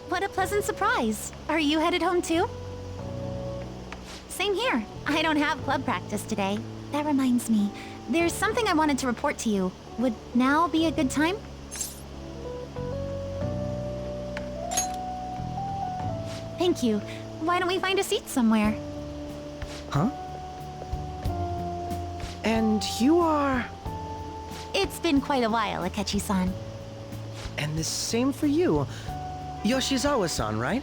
What a pleasant surprise. Are you headed home too? Same here. I don't have club practice today. That reminds me, there's something I wanted to report to you. Would now be a good time? Thank you. Why don't we find a seat somewhere? Huh? And you are... It's been quite a while, Akechi-san. And the same for you. Yoshizawa-san, right?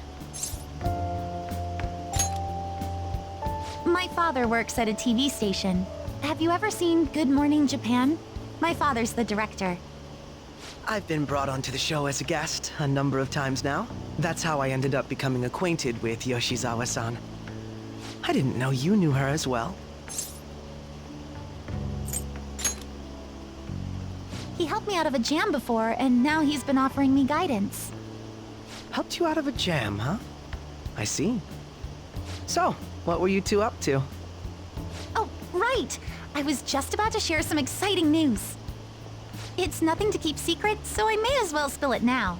My father works at a TV station. Have you ever seen Good Morning Japan? My father's the director. I've been brought onto the show as a guest a number of times now. That's how I ended up becoming acquainted with Yoshizawa-san. I didn't know you knew her as well. He helped me out of a jam before, and now he's been offering me guidance. Helped you out of a jam, huh? I see. So, what were you two up to? Oh, right! I was just about to share some exciting news. It's nothing to keep secret, so I may as well spill it now.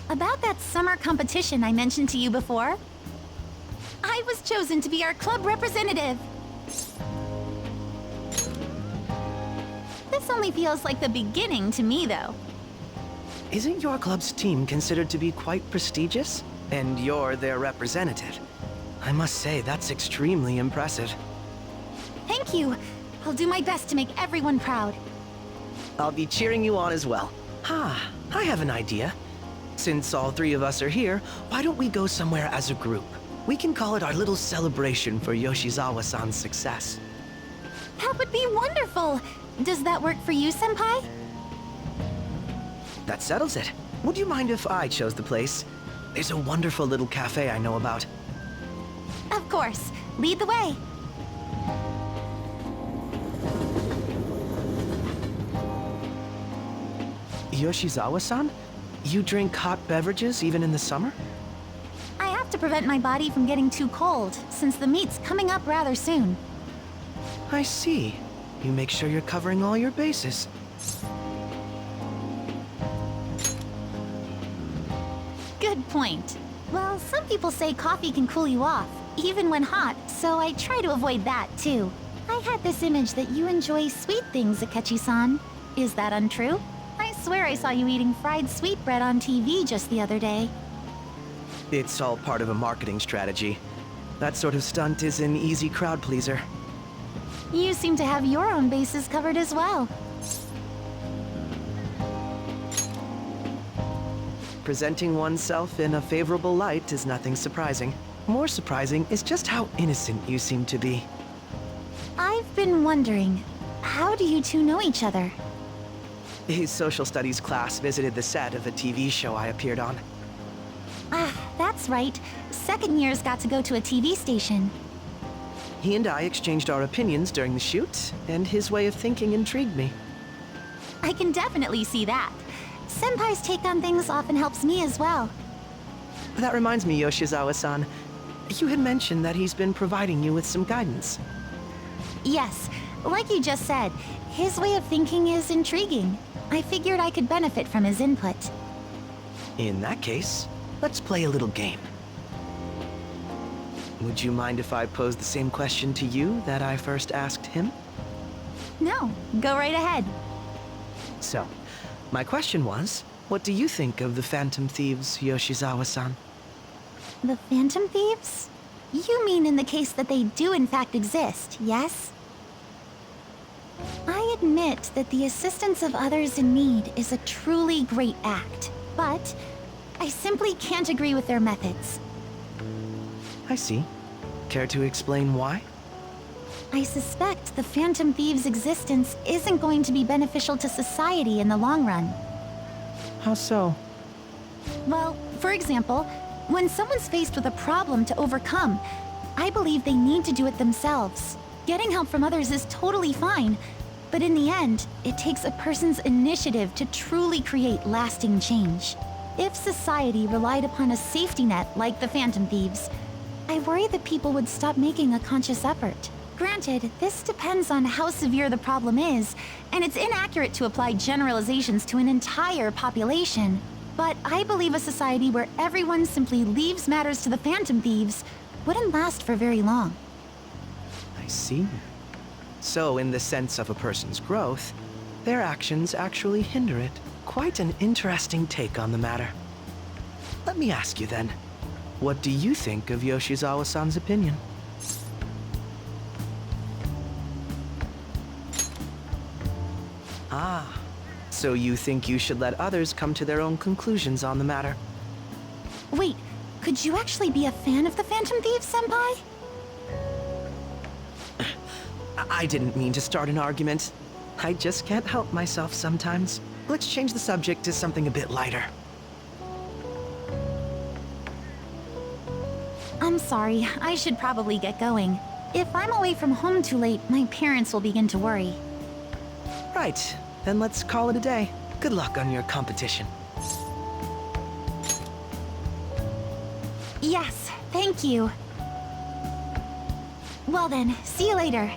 About that summer competition I mentioned to you before, I was chosen to be our club representative. This only feels like the beginning to me, though. Isn't your club's team considered to be quite prestigious? And you're their representative. I must say, that's extremely impressive. Thank you. I'll do my best to make everyone proud. I'll be cheering you on as well. I have an idea. Since all three of us are here, why don't we go somewhere as a group? We can call it our little celebration for Yoshizawa-san's success. That would be wonderful! Does that work for you, Senpai? That settles it. Would you mind if I chose the place? There's a wonderful little cafe I know about. Of course. Lead the way. Yoshizawa-san? You drink hot beverages even in the summer? I have to prevent my body from getting too cold, since the meet's coming up rather soon. I see. You make sure you're covering all your bases. Good point. Well, some people say coffee can cool you off, even when hot, so I try to avoid that, too. I had this image that you enjoy sweet things, Akechi-san. Is that untrue? I swear I saw you eating fried sweetbread on TV just the other day. It's all part of a marketing strategy. That sort of stunt is an easy crowd pleaser. You seem to have your own bases covered as well. Presenting oneself in a favorable light is nothing surprising. More surprising is just how innocent you seem to be. I've been wondering, how do you two know each other? His social studies class visited the set of a TV show I appeared on. Ah, that's right. Second years got to go to a TV station. He and I exchanged our opinions during the shoot, and his way of thinking intrigued me. I can definitely see that. Senpai's take on things often helps me as well. That reminds me, Yoshizawa-san. You had mentioned that he's been providing you with some guidance. Yes, like you just said, his way of thinking is intriguing. I figured I could benefit from his input. In that case, let's play a little game. Would you mind if I posed the same question to you that I first asked him? No, go right ahead. So, my question was, what do you think of the Phantom Thieves, Yoshizawa-san? The Phantom Thieves? You mean in the case that they do in fact exist, yes? I admit that the assistance of others in need is a truly great act, but I simply can't agree with their methods. I see. Care to explain why? I suspect the Phantom Thieves' existence isn't going to be beneficial to society in the long run. How so? Well, for example, when someone's faced with a problem to overcome, I believe they need to do it themselves. Getting help from others is totally fine, but in the end, it takes a person's initiative to truly create lasting change. If society relied upon a safety net like the Phantom Thieves, I worry that people would stop making a conscious effort. Granted, this depends on how severe the problem is, and it's inaccurate to apply generalizations to an entire population. But I believe a society where everyone simply leaves matters to the Phantom Thieves wouldn't last for very long. I see. So, in the sense of a person's growth, their actions actually hinder it. Quite an interesting take on the matter. Let me ask you then, what do you think of Yoshizawa-san's opinion? Ah, so you think you should let others come to their own conclusions on the matter? Wait, could you actually be a fan of the Phantom Thieves, Senpai? I didn't mean to start an argument. I just can't help myself sometimes. Let's change the subject to something a bit lighter. I'm sorry, I should probably get going. If I'm away from home too late, my parents will begin to worry. Right, then let's call it a day. Good luck on your competition. Yes, thank you. Well then, see you later.